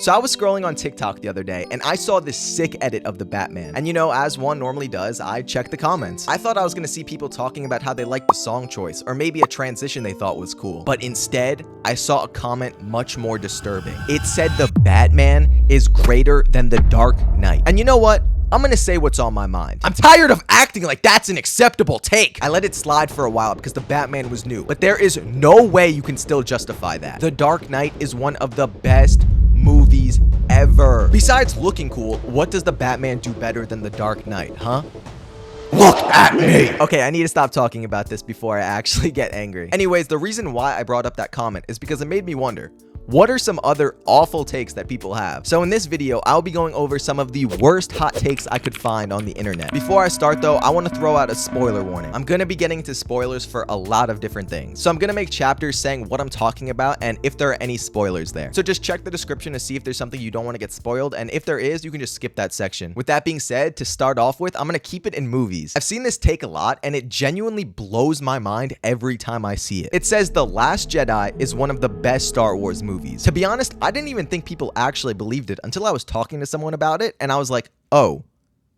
So I was scrolling on TikTok the other day and I saw this sick edit of the Batman. And you know, as one normally does, I checked the comments. I thought I was gonna see people talking about how they liked the song choice or maybe a transition they thought was cool. But instead, I saw a comment much more disturbing. It said the Batman is greater than the Dark Knight. And you know what? I'm gonna say what's on my mind. I'm tired of acting like that's an acceptable take. I let it slide for a while because the Batman was new, but there is no way you can still justify that. The Dark Knight is one of the best movies ever. Besides looking cool, what does the Batman do better than the Dark Knight, huh? Look at me! Okay, I need to stop talking about this before I actually get angry. Anyways, the reason why I brought up that comment is because it made me wonder, what are some other awful takes that people have? So in this video, I'll be going over some of the worst hot takes I could find on the internet. Before I start though, I want to throw out a spoiler warning. I'm gonna be getting into spoilers for a lot of different things. So I'm gonna make chapters saying what I'm talking about and if there are any spoilers there. So just check the description to see if there's something you don't want to get spoiled, and if there is, you can just skip that section. With that being said, to start off with, I'm gonna keep it in movies. I've seen this take a lot and it genuinely blows my mind every time I see it. It says The Last Jedi is one of the best Star Wars movies. To be honest, I didn't even think people actually believed it until I was talking to someone about it, and I was like, oh,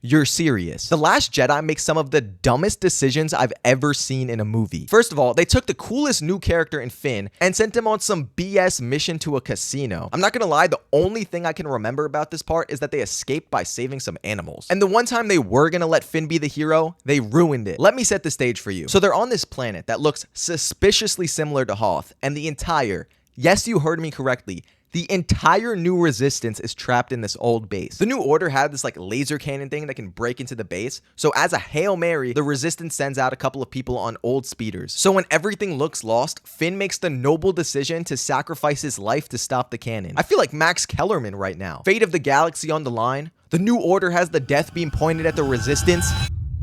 you're serious. The Last Jedi makes some of the dumbest decisions I've ever seen in a movie. First of all, they took the coolest new character in Finn and sent him on some BS mission to a casino. I'm not gonna lie, the only thing I can remember about this part is that they escaped by saving some animals. And the one time they were gonna let Finn be the hero, they ruined it. Let me set the stage for you. So they're on this planet that looks suspiciously similar to Hoth, and the entire, yes, you heard me correctly, the entire new resistance is trapped in this old base. The New Order had this like laser cannon thing that can break into the base. So as a Hail Mary, the resistance sends out a couple of people on old speeders. So when everything looks lost, Finn makes the noble decision to sacrifice his life to stop the cannon. I feel like Max Kellerman right now. Fate of the galaxy on the line. The New Order has the death beam pointed at the resistance.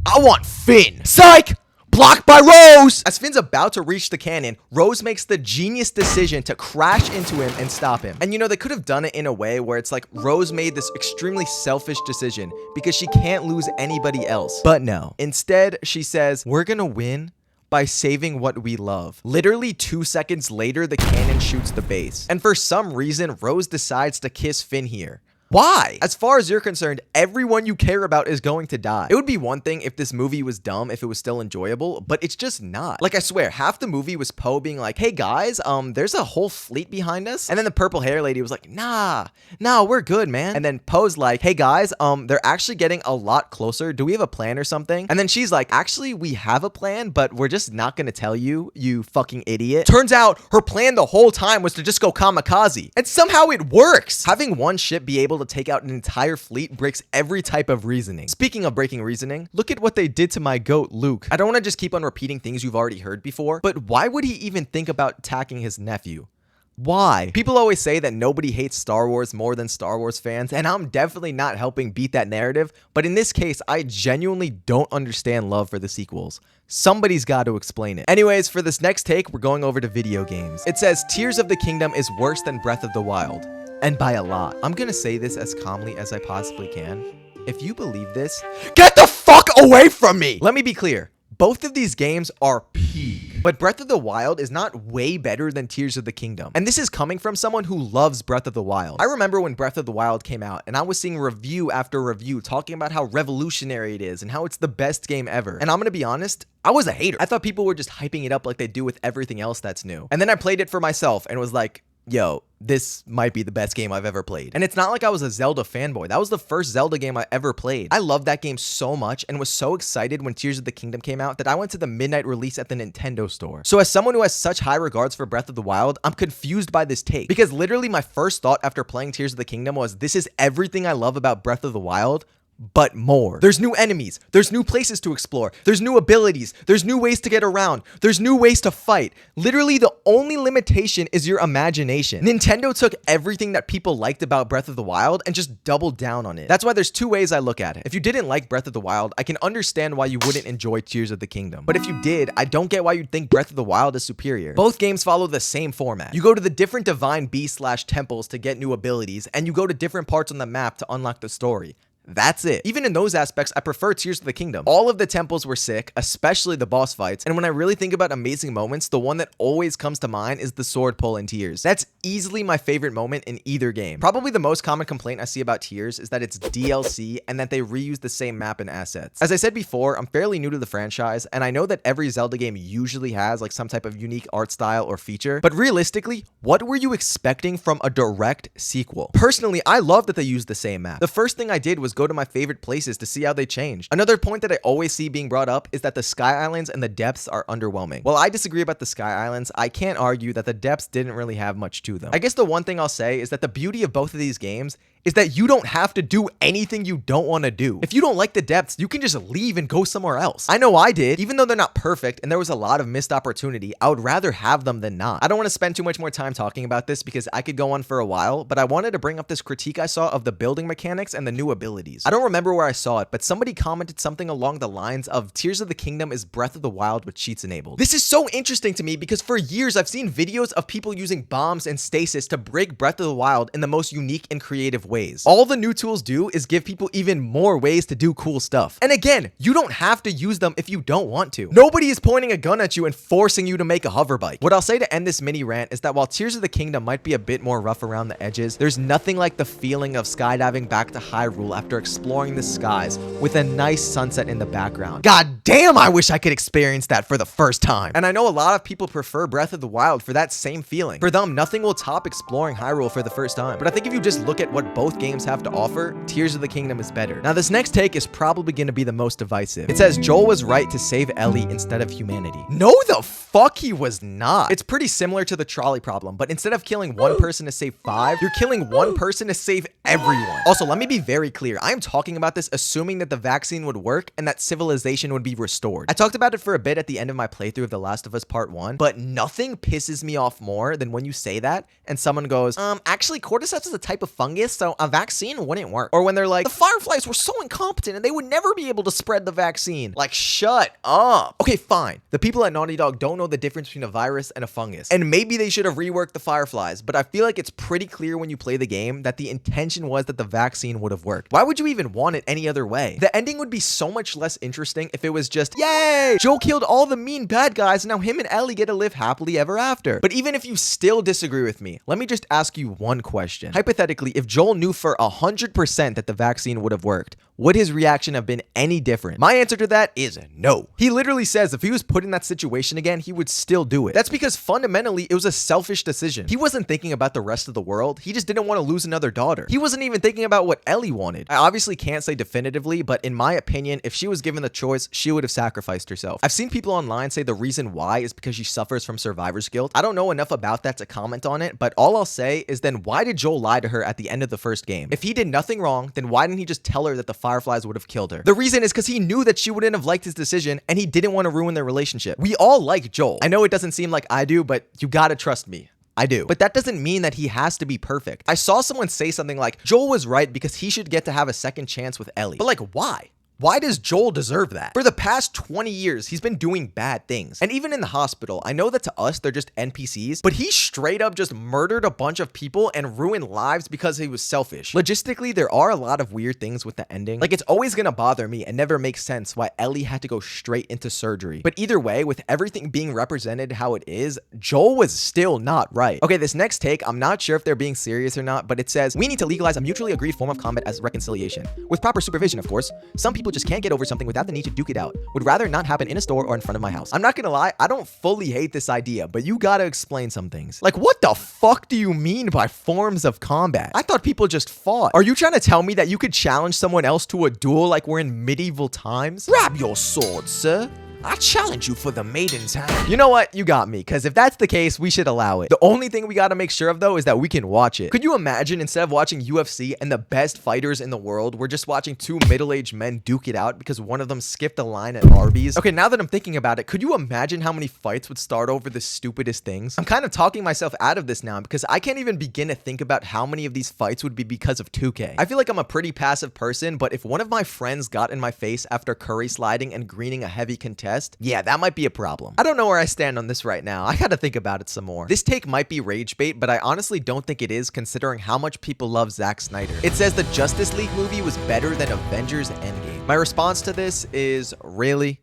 I want Finn. Psych! Blocked by Rose! As Finn's about to reach the cannon, Rose makes the genius decision to crash into him and stop him. And you know, they could have done it in a way where it's like Rose made this extremely selfish decision because she can't lose anybody else. But no. Instead, she says, we're gonna win by saving what we love. Literally 2 seconds later, the cannon shoots the base. And for some reason, Rose decides to kiss Finn here. Why? As far as you're concerned, everyone you care about is going to die. It would be one thing if this movie was dumb, if it was still enjoyable, but it's just not. Like, I swear, half the movie was Poe being like, hey guys, there's a whole fleet behind us. And then the purple hair lady was like, nah, we're good, man. And then Poe's like, hey guys, they're actually getting a lot closer. Do we have a plan or something? And then she's like, actually, we have a plan, but we're just not gonna tell you, you fucking idiot. Turns out her plan the whole time was to just go kamikaze. And somehow it works. Having one ship be able to take out an entire fleet breaks every type of reasoning. Speaking of breaking reasoning, look at what they did to my goat, Luke. I don't want to just keep on repeating things you've already heard before, but why would he even think about attacking his nephew? Why? People always say that nobody hates Star Wars more than Star Wars fans, and I'm definitely not helping beat that narrative, but in this case, I genuinely don't understand love for the sequels. Somebody's got to explain it. Anyways, for this next take, we're going over to video games. It says, Tears of the Kingdom is worse than Breath of the Wild. And by a lot. I'm gonna say this as calmly as I possibly can. If you believe this, get the fuck away from me! Let me be clear. Both of these games are peak. But Breath of the Wild is not way better than Tears of the Kingdom. And this is coming from someone who loves Breath of the Wild. I remember when Breath of the Wild came out and I was seeing review after review talking about how revolutionary it is and how it's the best game ever. And I'm gonna be honest, I was a hater. I thought people were just hyping it up like they do with everything else that's new. And then I played it for myself and was like, yo, this might be the best game I've ever played. And it's not like I was a Zelda fanboy. That was the first Zelda game I ever played. I loved that game so much and was so excited when Tears of the Kingdom came out that I went to the midnight release at the Nintendo store. So as someone who has such high regards for Breath of the Wild, I'm confused by this take. Because literally my first thought after playing Tears of the Kingdom was, this is everything I love about Breath of the Wild, but more. There's new enemies, there's new places to explore, there's new abilities, there's new ways to get around, there's new ways to fight. Literally the only limitation is your imagination. Nintendo took everything that people liked about Breath of the Wild and just doubled down on it. That's why there's two ways I look at it. If you didn't like Breath of the Wild, I can understand why you wouldn't enjoy Tears of the Kingdom. But if you did, I don't get why you'd think Breath of the Wild is superior. Both games follow the same format. You go to the different divine beast/temples to get new abilities, and you go to different parts on the map to unlock the story. That's it. Even in those aspects, I prefer Tears of the Kingdom. All of the temples were sick, especially the boss fights, and when I really think about amazing moments, the one that always comes to mind is the sword pull in Tears. That's easily my favorite moment in either game. Probably the most common complaint I see about Tears is that it's DLC and that they reuse the same map and assets. As I said before, I'm fairly new to the franchise, and I know that every Zelda game usually has like some type of unique art style or feature, but realistically, what were you expecting from a direct sequel? Personally, I love that they used the same map. The first thing I did was go to my favorite places to see how they changed. Another point that I always see being brought up is that the Sky Islands and the depths are underwhelming. While I disagree about the Sky Islands, I can't argue that the depths didn't really have much to them. I guess the one thing I'll say is that the beauty of both of these games is that you don't have to do anything you don't want to do. If you don't like the depths, you can just leave and go somewhere else. I know I did. Even though they're not perfect and there was a lot of missed opportunity, I would rather have them than not. I don't want to spend too much more time talking about this because I could go on for a while, but I wanted to bring up this critique I saw of the building mechanics and the new abilities. I don't remember where I saw it, but somebody commented something along the lines of Tears of the Kingdom is Breath of the Wild with cheats enabled. This is so interesting to me because for years I've seen videos of people using bombs and stasis to break Breath of the Wild in the most unique and creative ways. All the new tools do is give people even more ways to do cool stuff. And again, you don't have to use them if you don't want to. Nobody is pointing a gun at you and forcing you to make a hover bike. What I'll say to end this mini rant is that while Tears of the Kingdom might be a bit more rough around the edges, there's nothing like the feeling of skydiving back to Hyrule after exploring the skies with a nice sunset in the background. God damn, I wish I could experience that for the first time. And I know a lot of people prefer Breath of the Wild for that same feeling. For them, nothing will top exploring Hyrule for the first time. But I think if you just look at what both games have to offer, Tears of the Kingdom is better. Now, this next take is probably going to be the most divisive. It says Joel was right to save Ellie instead of humanity. No, the fuck he was not. It's pretty similar to the trolley problem, but instead of killing one person to save 5, you're killing one person to save everyone. Also, let me be very clear. I'm talking about this assuming that the vaccine would work and that civilization would be restored. I talked about it for a bit at the end of my playthrough of The Last of Us Part 1, but nothing pisses me off more than when you say that and someone goes, actually, cordyceps is a type of fungus, so a vaccine wouldn't work. Or when they're like, the Fireflies were so incompetent and they would never be able to spread the vaccine. Like, shut up. Okay, fine. The people at Naughty Dog don't know the difference between a virus and a fungus. And maybe they should have reworked the Fireflies, but I feel like it's pretty clear when you play the game that the intention was that the vaccine would have worked. Why would you even want it any other way? The ending would be so much less interesting if it was just, yay, Joel killed all the mean bad guys and now him and Ellie get to live happily ever after. But even if you still disagree with me, let me just ask you one question. Hypothetically, if Joel knew for 100% that the vaccine would have worked, would his reaction have been any different? My answer to that is no. He literally says if he was put in that situation again, he would still do it. That's because fundamentally, it was a selfish decision. He wasn't thinking about the rest of the world. He just didn't want to lose another daughter. He wasn't even thinking about what Ellie wanted. I obviously can't say definitively, but in my opinion, if she was given the choice, she would have sacrificed herself. I've seen people online say the reason why is because she suffers from survivor's guilt. I don't know enough about that to comment on it, but all I'll say is then why did Joel lie to her at the end of the first game? If he did nothing wrong, then why didn't he just tell her that the Fireflies would have killed her? The reason is because he knew that she wouldn't have liked his decision and he didn't want to ruin their relationship. We all like Joel. I know it doesn't seem like I do, but you gotta trust me. I do. But that doesn't mean that he has to be perfect. I saw someone say something like, Joel was right because he should get to have a second chance with Ellie. But like, why? Why does Joel deserve that? For the past 20 years, he's been doing bad things. And even in the hospital, I know that to us, they're just NPCs, but he straight up just murdered a bunch of people and ruined lives because he was selfish. Logistically, there are a lot of weird things with the ending. Like, it's always gonna bother me and never makes sense why Ellie had to go straight into surgery. But either way, with everything being represented how it is, Joel was still not right. Okay, this next take, I'm not sure if they're being serious or not, but it says, we need to legalize a mutually agreed form of combat as reconciliation. With proper supervision, of course. Some people just can't get over something without the need to duke it out. Would rather not happen in a store or in front of my house. I'm not gonna lie, I don't fully hate this idea, but you gotta explain some things. Like, what the fuck do you mean by forms of combat? I thought people just fought. Are you trying to tell me that you could challenge someone else to a duel like we're in medieval times? Grab your sword, sir. I challenge you for the maiden's hand. You know what? You got me, because if that's the case, we should allow it. The only thing we gotta make sure of, though, is that we can watch it. Could you imagine, instead of watching UFC and the best fighters in the world, we're just watching two middle-aged men duke it out because one of them skipped a line at Arby's? Okay, now that I'm thinking about it, could you imagine how many fights would start over the stupidest things? I'm kind of talking myself out of this now because I can't even begin to think about how many of these fights would be because of 2K. I feel like I'm a pretty passive person, but if one of my friends got in my face after curry sliding and greening a heavy contest, chest, yeah, that might be a problem. I don't know where I stand on this right now. I gotta think about it some more. This take might be rage bait, but I honestly don't think it is considering how much people love Zack Snyder. It says the Justice League movie was better than Avengers Endgame. My response to this is, really?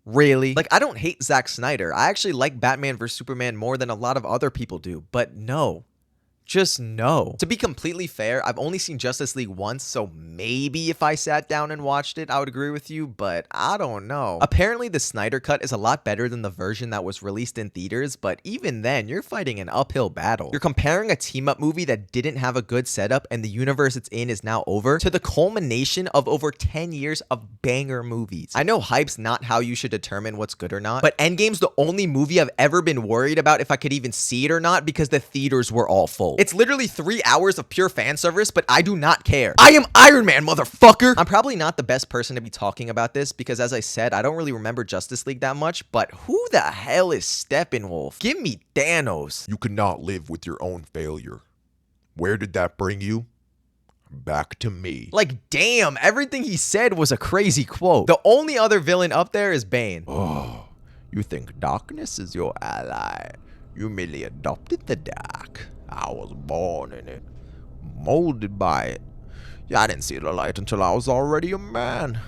Really? Like, I don't hate Zack Snyder. I actually like Batman vs Superman more than a lot of other people do, but no. Just no. To be completely fair, I've only seen Justice League once, so maybe if I sat down and watched it, I would agree with you, but I don't know. Apparently, the Snyder Cut is a lot better than the version that was released in theaters, but even then, you're fighting an uphill battle. You're comparing a team-up movie that didn't have a good setup and the universe it's in is now over to the culmination of over 10 years of banger movies. I know hype's not how you should determine what's good or not, but Endgame's the only movie I've ever been worried about if I could even see it or not because the theaters were all full. It's literally 3 hours of pure fan service, but I do not care. I am Iron Man, motherfucker! I'm probably not the best person to be talking about this because, as I said, I don't really remember Justice League that much, but who the hell is Steppenwolf? Give me Thanos. You cannot live with your own failure. Where did that bring you? Back to me. Like, damn, everything he said was a crazy quote. The only other villain up there is Bane. Oh, you think darkness is your ally? You merely adopted the dark. I was born in it, molded by it. Yeah, I didn't see the light until I was already a man.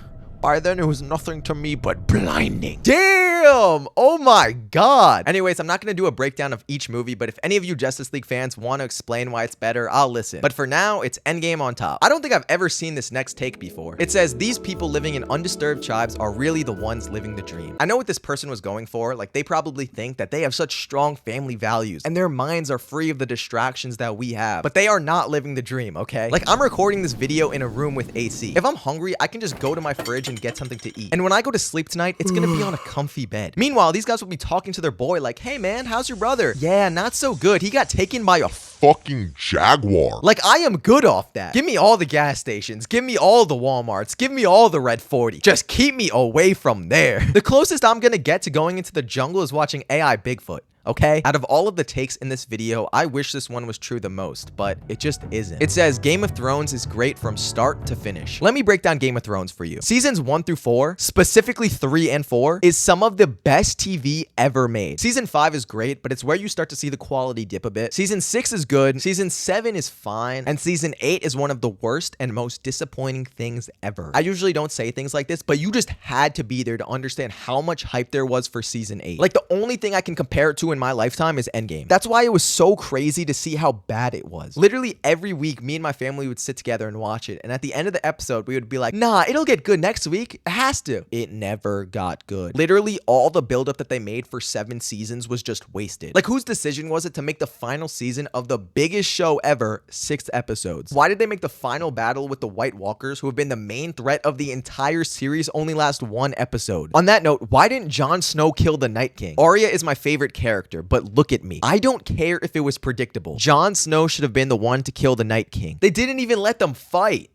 By then, it was nothing to me but blinding. Damn! Oh my god! Anyways, I'm not gonna do a breakdown of each movie, but if any of you Justice League fans want to explain why it's better, I'll listen. But for now, it's Endgame on top. I don't think I've ever seen this next take before. It says, these people living in undisturbed tribes are really the ones living the dream. I know what this person was going for. Like, they probably think that they have such strong family values, and their minds are free of the distractions that we have. But they are not living the dream, okay? Like, I'm recording this video in a room with AC. If I'm hungry, I can just go to my fridge and get something to eat. And when I go to sleep tonight, it's gonna be on a comfy bed. Meanwhile, these guys will be talking to their boy like, hey man, how's your brother? Yeah, not so good. He got taken by a fucking Jaguar. Like, I am good off that. Give me all the gas stations. Give me all the Walmarts. Give me all the Red 40. Just keep me away from there. The closest I'm gonna get to going into the jungle is watching AI Bigfoot. Okay? Out of all of the takes in this video, I wish this one was true the most, but it just isn't. It says Game of Thrones is great from start to finish. Let me break down Game of Thrones for you. Seasons 1 through 4, specifically 3 and 4, is some of the best TV ever made. Season 5 is great, but it's where you start to see the quality dip a bit. Season 6 is good. Season 7 is fine. And Season 8 is one of the worst and most disappointing things ever. I usually don't say things like this, but you just had to be there to understand how much hype there was for Season 8. Like, the only thing I can compare it to in my lifetime is Endgame. That's why it was so crazy to see how bad it was. Literally every week, me and my family would sit together and watch it, and at the end of the episode, we would be like, nah, it'll get good next week. It has to. It never got good. Literally all the buildup that they made for 7 seasons was just wasted. Like, whose decision was it to make the final season of the biggest show ever 6 episodes? Why did they make the final battle with the White Walkers, who have been the main threat of the entire series, only last 1 episode? On that note, why didn't Jon Snow kill the Night King? Arya is my favorite character, but look at me. I don't care if it was predictable. Jon Snow should have been the one to kill the Night King. They didn't even let them fight.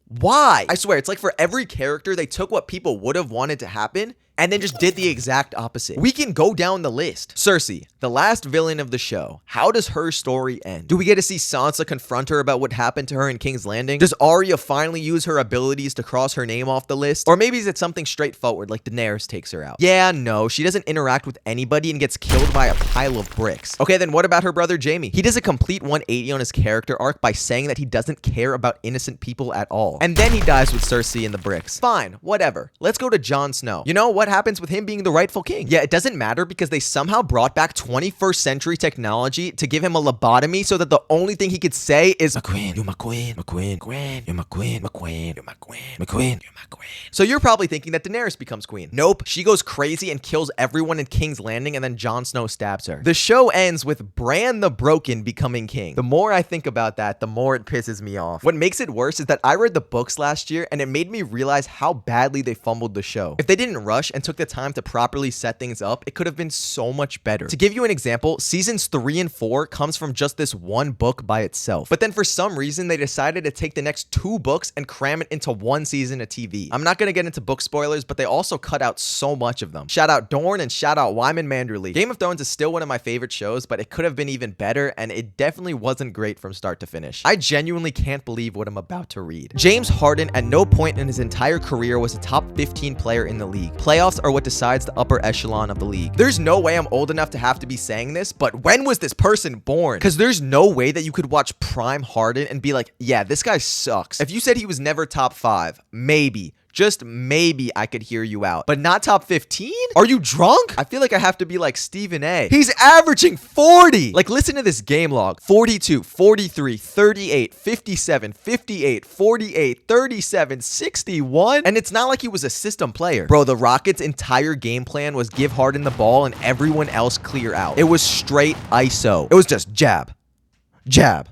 Why? I swear, it's like for every character, they took what people would have wanted to happen and then just did the exact opposite. We can go down the list. Cersei, the last villain of the show. How does her story end? Do we get to see Sansa confront her about what happened to her in King's Landing? Does Arya finally use her abilities to cross her name off the list? Or maybe is it something straightforward like Daenerys takes her out? Yeah, no, she doesn't interact with anybody and gets killed by a pile of bricks. Okay, then what about her brother Jaime? He does a complete 180 on his character arc by saying that he doesn't care about innocent people at all. And then he dies with Cersei in the bricks. Fine, whatever. Let's go to Jon Snow. You know what happens with him being the rightful king? Yeah, it doesn't matter because they somehow brought back 21st century technology to give him a lobotomy so that the only thing he could say is, my queen, you're my queen, my queen, queen, you're my queen, my queen, you're my queen, my queen, you're my queen. So you're probably thinking that Daenerys becomes queen. Nope, she goes crazy and kills everyone in King's Landing, and then Jon Snow stabs her. The show ends with Bran the Broken becoming king. The more I think about that, the more it pisses me off. What makes it worse is that I read the books last year and it made me realize how badly they fumbled the show. If they didn't rush and took the time to properly set things up, it could have been so much better. To give you an example, seasons 3 and 4 comes from just this one book by itself. But then for some reason, they decided to take the next 2 books and cram it into 1 season of TV. I'm not gonna get into book spoilers, but they also cut out so much of them. Shout out Dorne and shout out Wyman Manderly. Game of Thrones is still one of my favorite shows, but it could have been even better, and it definitely wasn't great from start to finish. I genuinely can't believe what I'm about to read. James Harden at no point in his entire career was a top 15 player in the league. Playoff playoffs are what decides the upper echelon of the league. There's no way I'm old enough to have to be saying this, but when was this person born? Because there's no way that you could watch prime Harden and be like, yeah, this guy sucks. If you said he was never top 5, maybe. Just maybe I could hear you out, but not top 15? Are you drunk? I feel like I have to be like Stephen A. He's averaging 40. Like, listen to this game log. 42, 43, 38, 57, 58, 48, 37, 61. And it's not like he was a system player. Bro, the Rockets' entire game plan was give Harden the ball and everyone else clear out. It was straight ISO. It was just jab, jab,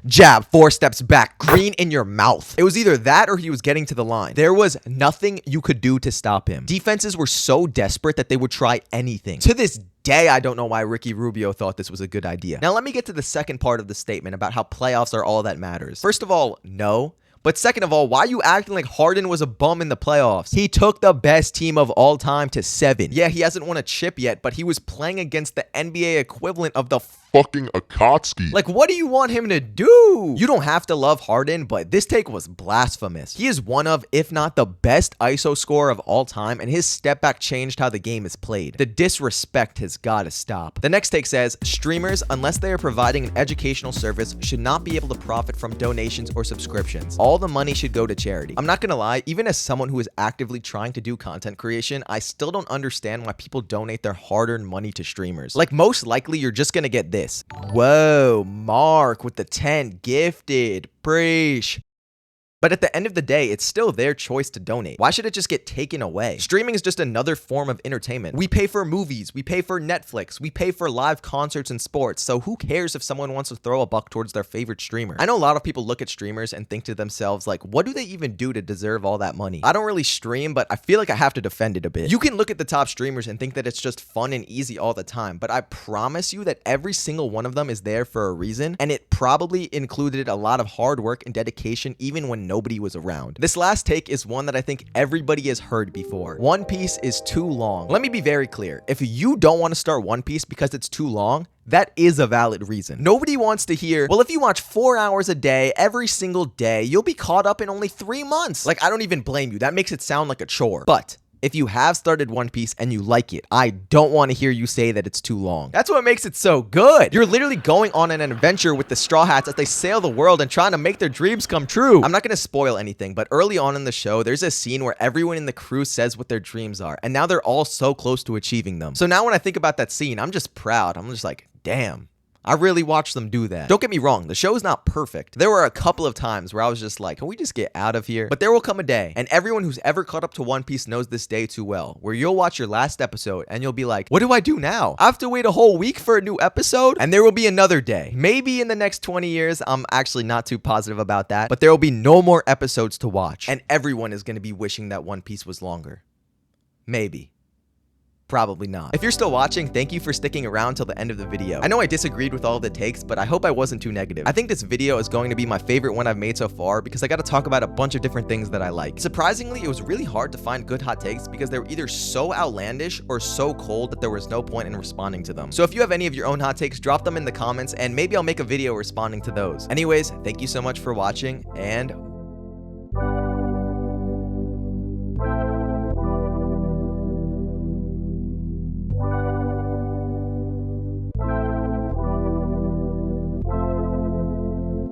jab, 4 steps back, green in your mouth. It was either that or he was getting to the line. There was nothing you could do to stop him. Defenses were so desperate that they would try anything. To this day, I don't know why Ricky Rubio thought this was a good idea. Now, let me get to the second part of the statement about how playoffs are all that matters. First of all, no. But second of all, why are you acting like Harden was a bum in the playoffs? He took the best team of all time to 7. Yeah, he hasn't won a chip yet, but he was playing against the NBA equivalent of the fucking Akatsuki. Like, what do you want him to do? You don't have to love Harden, but this take was blasphemous. He is one of, if not the best ISO scorer of all time, and his step back changed how the game is played. The disrespect has got to stop. The next take says, streamers, unless they are providing an educational service, should not be able to profit from donations or subscriptions. All the money should go to charity. I'm not gonna lie, even as someone who is actively trying to do content creation, I still don't understand why people donate their hard-earned money to streamers. Like, most likely you're just gonna get this. Whoa, Mark with the 10 gifted. Preach. But at the end of the day, it's still their choice to donate. Why should it just get taken away? Streaming is just another form of entertainment. We pay for movies, we pay for Netflix, we pay for live concerts and sports, so who cares if someone wants to throw a buck towards their favorite streamer? I know a lot of people look at streamers and think to themselves, like, what do they even do to deserve all that money? I don't really stream, but I feel like I have to defend it a bit. You can look at the top streamers and think that it's just fun and easy all the time, but I promise you that every single one of them is there for a reason, and it probably included a lot of hard work and dedication even when nobody was around. This last take is one that I think everybody has heard before. One Piece is too long. Let me be very clear. If you don't want to start One Piece because it's too long, that is a valid reason. Nobody wants to hear, well, if you watch 4 hours a day, every single day, you'll be caught up in only 3 months. Like, I don't even blame you. That makes it sound like a chore. But if you have started One Piece and you like it, I don't want to hear you say that it's too long. That's what makes it so good. You're literally going on an adventure with the Straw Hats as they sail the world and trying to make their dreams come true. I'm not going to spoil anything, but early on in the show, there's a scene where everyone in the crew says what their dreams are, and now they're all so close to achieving them. So now when I think about that scene, I'm just proud. I'm just like, damn. I really watched them do that. Don't get me wrong, the show is not perfect. There were a couple of times where I was just like, can we just get out of here? But there will come a day, and everyone who's ever caught up to One Piece knows this day too well, where you'll watch your last episode and you'll be like, what do I do now? I have to wait a whole week for a new episode? And there will be another day. Maybe in the next 20 years, I'm actually not too positive about that, but there will be no more episodes to watch, and everyone is going to be wishing that One Piece was longer. Maybe. Probably not. If you're still watching, thank you for sticking around till the end of the video. I know I disagreed with all of the takes, but I hope I wasn't too negative. I think this video is going to be my favorite one I've made so far because I got to talk about a bunch of different things that I like. Surprisingly, it was really hard to find good hot takes because they were either so outlandish or so cold that there was no point in responding to them. So if you have any of your own hot takes, drop them in the comments and maybe I'll make a video responding to those. Anyways, thank you so much for watching and